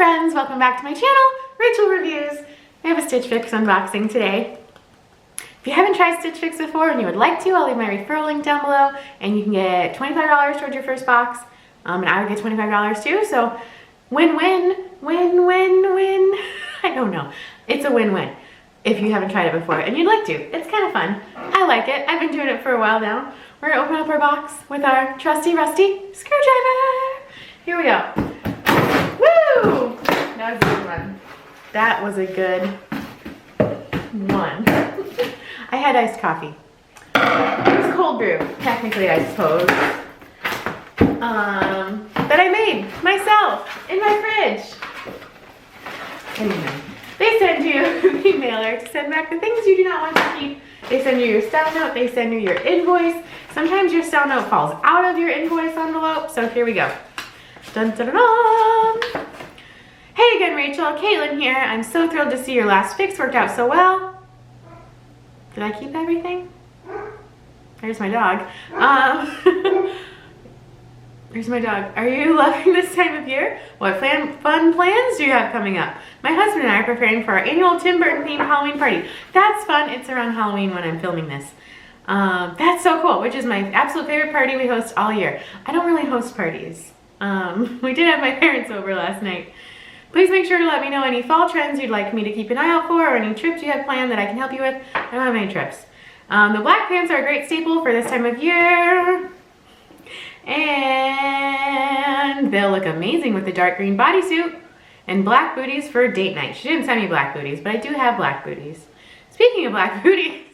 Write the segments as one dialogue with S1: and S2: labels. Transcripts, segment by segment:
S1: friends, welcome back to my channel, Rachel Reviews. I have a Stitch Fix unboxing today. If you haven't tried Stitch Fix before and you would like to, I'll leave my referral link down below and you can get $25 towards your first box. And I would get $25 too, so win-win, win-win-win. I don't know. It's a win-win if you haven't tried it before and you'd like to. It's kind of fun. I like it. I've been doing it for a while now. We're gonna open up our box with our trusty rusty screwdriver. Here we go. Woo! That was a good one. That was a good one. I had iced coffee. It was cold brew, technically, I suppose. That I made myself in my fridge. Anyway, they send you the mailer to send back the things you do not want to keep. They send you your style note, they send you your invoice. Sometimes your style note falls out of your invoice envelope, so here we go. Dun, dun, dun, dun. Hey again, Rachel. Caitlin here. I'm so thrilled to see your last fix worked out so well. Did I keep everything? There's my dog. There's my dog. Are you loving this time of year? What fun plans do you have coming up? My husband and I are preparing for our annual Tim Burton themed Halloween party. That's fun. It's around Halloween when I'm filming this. That's so cool, which is my absolute favorite party we host all year. I don't really host parties. We did have my parents over last night. Please make sure to let me know any fall trends you'd like me to keep an eye out for or any trips you have planned that I can help you with. I don't have any trips. The black pants are a great staple for this time of year. And they'll look amazing with the dark green bodysuit and black booties for date night. She didn't send me black booties, but I do have black booties. Speaking of black booties,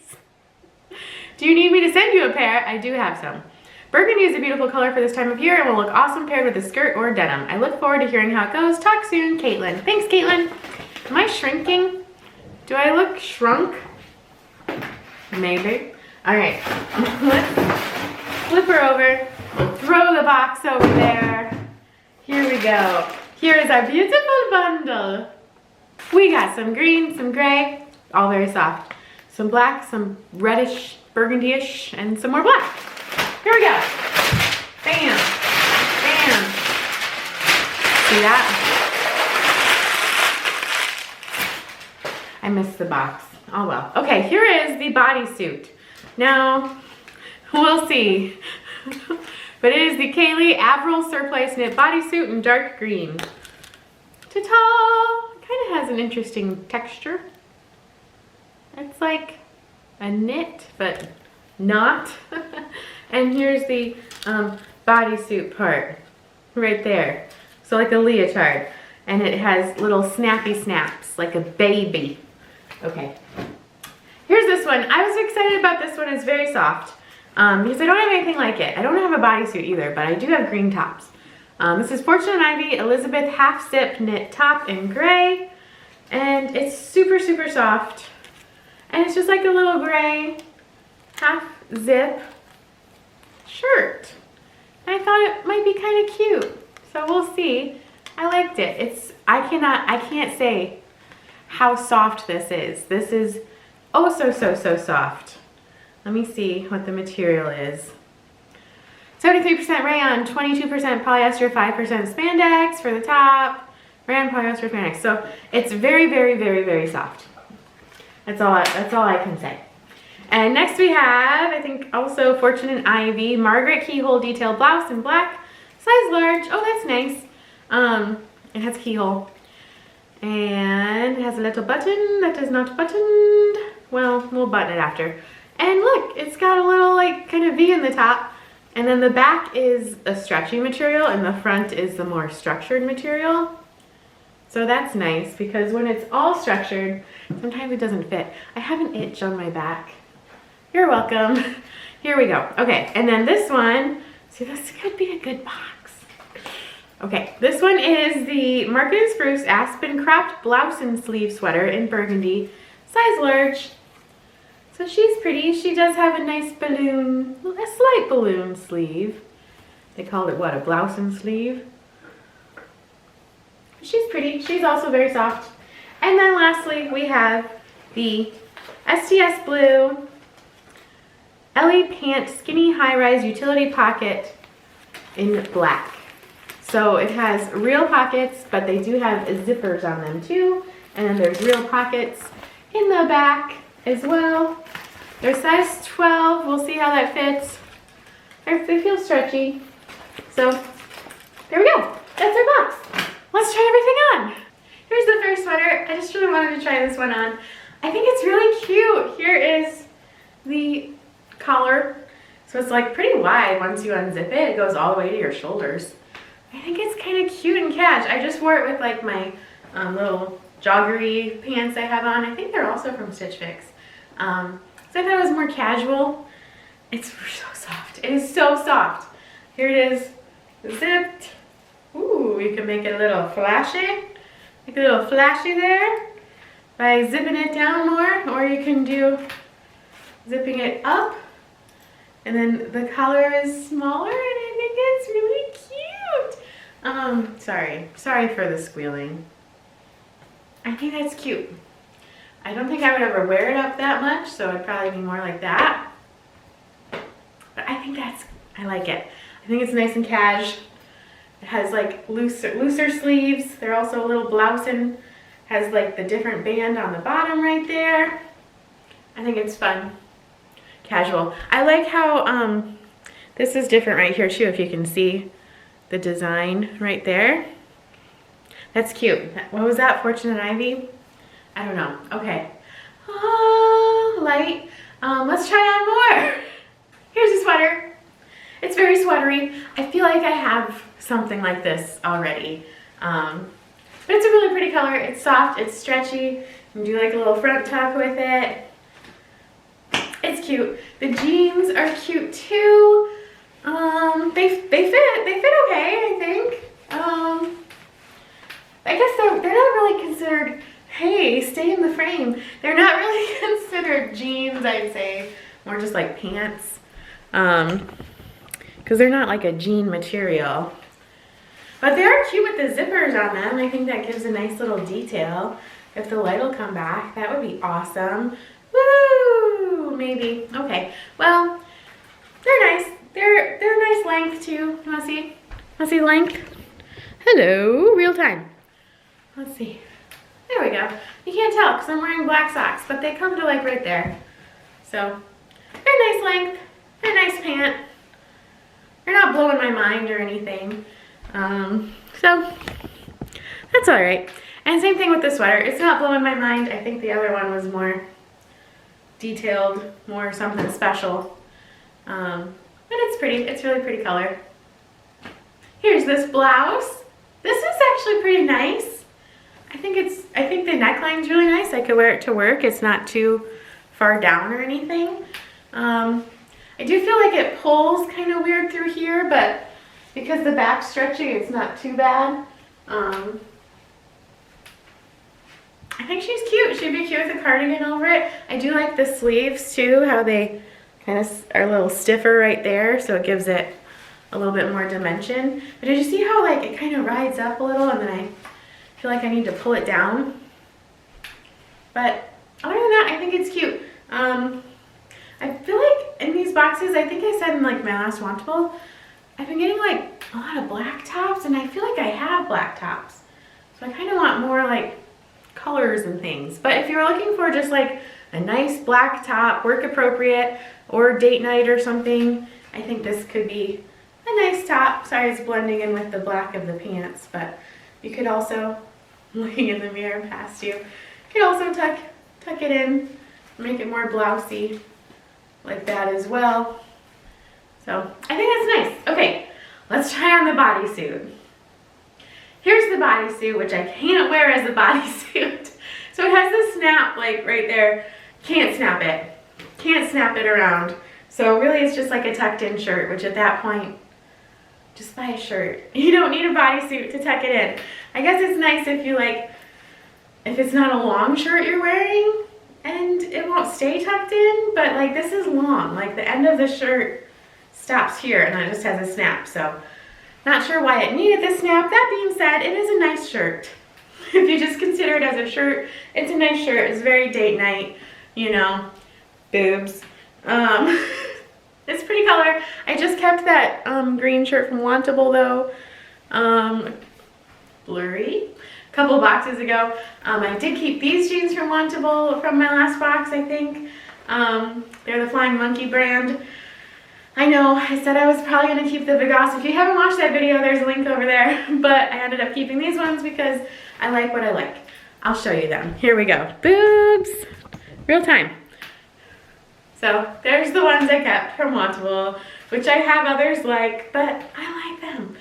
S1: do you need me to send you a pair? I do have some. Burgundy is a beautiful color for this time of year and will look awesome paired with a skirt or denim. I look forward to hearing how it goes. Talk soon, Caitlin. Thanks, Caitlin. Am I shrinking? Do I look shrunk? Maybe. All right, let's flip her over. We'll throw the box over there. Here we go. Here is our beautiful bundle. We got some green, some gray, all very soft. Some black, some reddish, burgundy-ish, and some more black. Here we go. Bam. Bam. See that? I missed the box. Oh well. Okay, here is the bodysuit. Now, we'll see. But it is the Kaylee Avril Surplice Knit Bodysuit in dark green. Ta-ta! It kind of has an interesting texture. It's like a knit, but not. And here's the bodysuit part right there. So like a leotard. And it has little snappy snaps, like a baby. Okay. Here's this one. I was excited about this one. It's very soft. Because I don't have anything like it. I don't have a bodysuit either, but I do have green tops. This is Fortune and Ivy Elizabeth Half Zip Knit Top in gray. And it's super, super soft. And it's just like a little gray half zip shirt. And I thought it might be kind of cute. So we'll see. I liked it. I can't say how soft this is. This is oh so soft. Let me see what the material is. 73% rayon, 22% polyester, 5% spandex for the top. Rayon, polyester, spandex. So it's very, very, very, very soft. That's all I can say. And next we have, I think also Fortune and Ivy Margaret keyhole detail blouse in black, size large. Oh, that's nice. It has keyhole. And it has a little button that is not buttoned. Well, we'll button it after. And look, it's got a little like kind of V in the top. And then the back is a stretchy material and the front is the more structured material. So that's nice because when it's all structured, sometimes it doesn't fit. I have an itch on my back. You're welcome. Here we go. Okay, and then this one, see, this could be a good box. Okay, this one is the Market and Spruce Aspen Cropped Blouse and Sleeve Sweater in burgundy, size large. So she's pretty. She does have a nice balloon, a slight balloon sleeve. They called it what, a blouse and sleeve? She's pretty. She's also very soft. And then lastly, we have the STS Blue Ellie Pant Skinny High Rise Utility Pocket in black. So it has real pockets, but they do have zippers on them too. And then there's real pockets in the back as well. They're size 12. We'll see how that fits. They feel stretchy. So there we go. That's our box. Let's try everything on. Here's the first sweater. I just really wanted to try this one on. I think it's really cute. Here is the collar. So it's like pretty wide once you unzip it. It goes all the way to your shoulders. I think it's kind of cute and cash. I just wore it with like my little joggery pants I have on. I think they're also from Stitch Fix. So I thought it was more casual. It's so soft. It is so soft. Here it is, zipped. Ooh, you can make it a little flashy. Make it a little flashy there by zipping it down more, or you can do zipping it up. And then the collar is smaller, and I think it's really cute. Sorry for the squealing. I think that's cute. I don't think I would ever wear it up that much, so it'd probably be more like that. But I think I like it. I think it's nice and cash. It has like looser sleeves. They're also a little blousing. Has like the different band on the bottom right there. I think it's fun. Casual. I like how this is different right here too, if you can see the design right there. That's cute. What was that, Fortune and Ivy? I don't know. Okay. Light. Let's try on more. Here's a sweater. It's very sweatery. I feel like I have something like this already. But it's a really pretty color. It's soft, it's stretchy. You can do like a little front tuck with it. It's cute. The jeans are cute too. They fit okay, I think. I guess they're not really considered, hey, stay in the frame. They're not really considered jeans, I'd say. More just like pants. Because they're not like a jean material. But they are cute with the zippers on them. I think that gives a nice little detail. If the light will come back, that would be awesome. Woo! Maybe. Okay. Well, they're nice. They're nice length too. You wanna see? Wanna see length? Hello, real time. Let's see. There we go. You can't tell because I'm wearing black socks, but they come to like right there. So they're nice length. They're nice pant. They're not blowing my mind or anything. So that's all right. And same thing with the sweater. It's not blowing my mind. I think the other one was more detailed, more something special. But it's pretty. It's really pretty color. Here's this blouse. This is actually pretty nice. I think the neckline's really nice. I could wear it to work. It's not too far down or anything. I do feel like it pulls kind of weird through here, but because the back's stretchy, it's not too bad. I think she's cute. She'd be cute with a cardigan over it. I do like the sleeves too, how they kind of are a little stiffer right there, so it gives it a little bit more dimension. But did you see how like it kind of rides up a little and then I feel like I need to pull it down? But other than that, I think it's cute. I feel like in these boxes, I think I said in like my last Wantable, I've been getting like a lot of black tops, and I feel like I have black tops. So I kind of want more like colors and things. But if you're looking for just like a nice black top, work appropriate, or date night or something, I think this could be a nice top. Sorry, it's blending in with the black of the pants, but you could also, looking in the mirror past you, could also tuck it in, make it more blousey like that as well. So I think that's nice. Okay, let's try on the bodysuit. Here's the bodysuit, which I can't wear as a bodysuit. So it has the snap like right there. Can't snap it. Can't snap it around. So really it's just like a tucked in shirt, which at that point, just buy a shirt. You don't need a bodysuit to tuck it in. I guess it's nice if you like, if it's not a long shirt you're wearing and it won't stay tucked in, but like this is long. Like the end of the shirt stops here and then it just has a snap. So not sure why it needed the snap. That being said, it is a nice shirt. If you just consider it as a shirt, it's a nice shirt. It's very date night, you know, boobs. It's pretty color. I just kept that green shirt from Wantable though. blurry. A couple boxes ago, I did keep these jeans from Wantable from my last box, I think. They're the Flying Monkey brand. I know, I said I was probably going to keep the Vegas. If you haven't watched that video, there's a link over there. But I ended up keeping these ones because I like what I like. I'll show you them. Here we go. Boobs. Real time. So there's the ones I kept from Wantable, which I have others like, but I like them.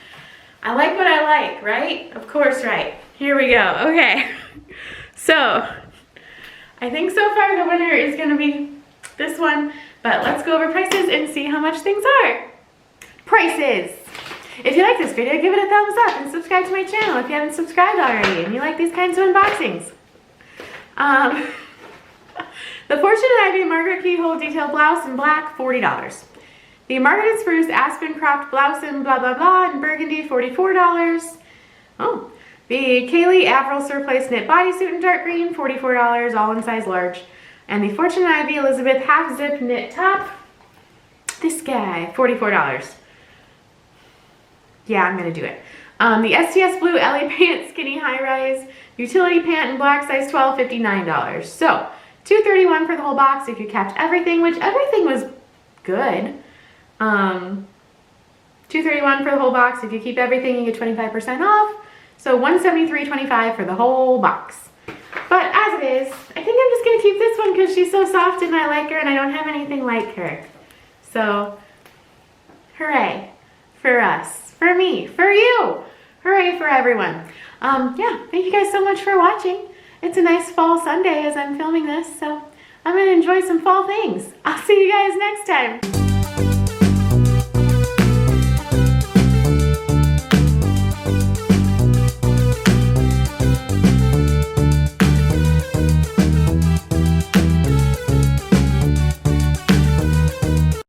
S1: I like what I like, right? Of course, right. Here we go. Okay. So I think so far the winner is going to be this one, but let's go over prices and see how much things are. Prices. If you like this video, give it a thumbs up and subscribe to my channel if you haven't subscribed already and you like these kinds of unboxings. The Fortune and Ivy Margaret Keyhole Detail Blouse in black, $40. The Margaret and Spruce Aspen Cropped Blouse in blah blah blah in burgundy, $44. Oh. The Kaylee Avril Surplace Knit Bodysuit in dark green, $44, all in size large. And the Fortune and Ivy Elizabeth Half Zip Knit Top, this guy, $44. Yeah, I'm gonna do it. The STS Blue Ellie Pant Skinny High Rise Utility Pant in black, size 12, $59. So, $231 for the whole box if you kept everything, which everything was good. $231 for the whole box. If you keep everything, you get 25% off. So $173.25 for the whole box. But as it is, I think I'm just gonna keep this one because she's so soft and I like her and I don't have anything like her. So, hooray for us, for me, for you, hooray for everyone. Yeah, thank you guys so much for watching. It's a nice fall Sunday as I'm filming this, so I'm gonna enjoy some fall things. I'll see you guys next time.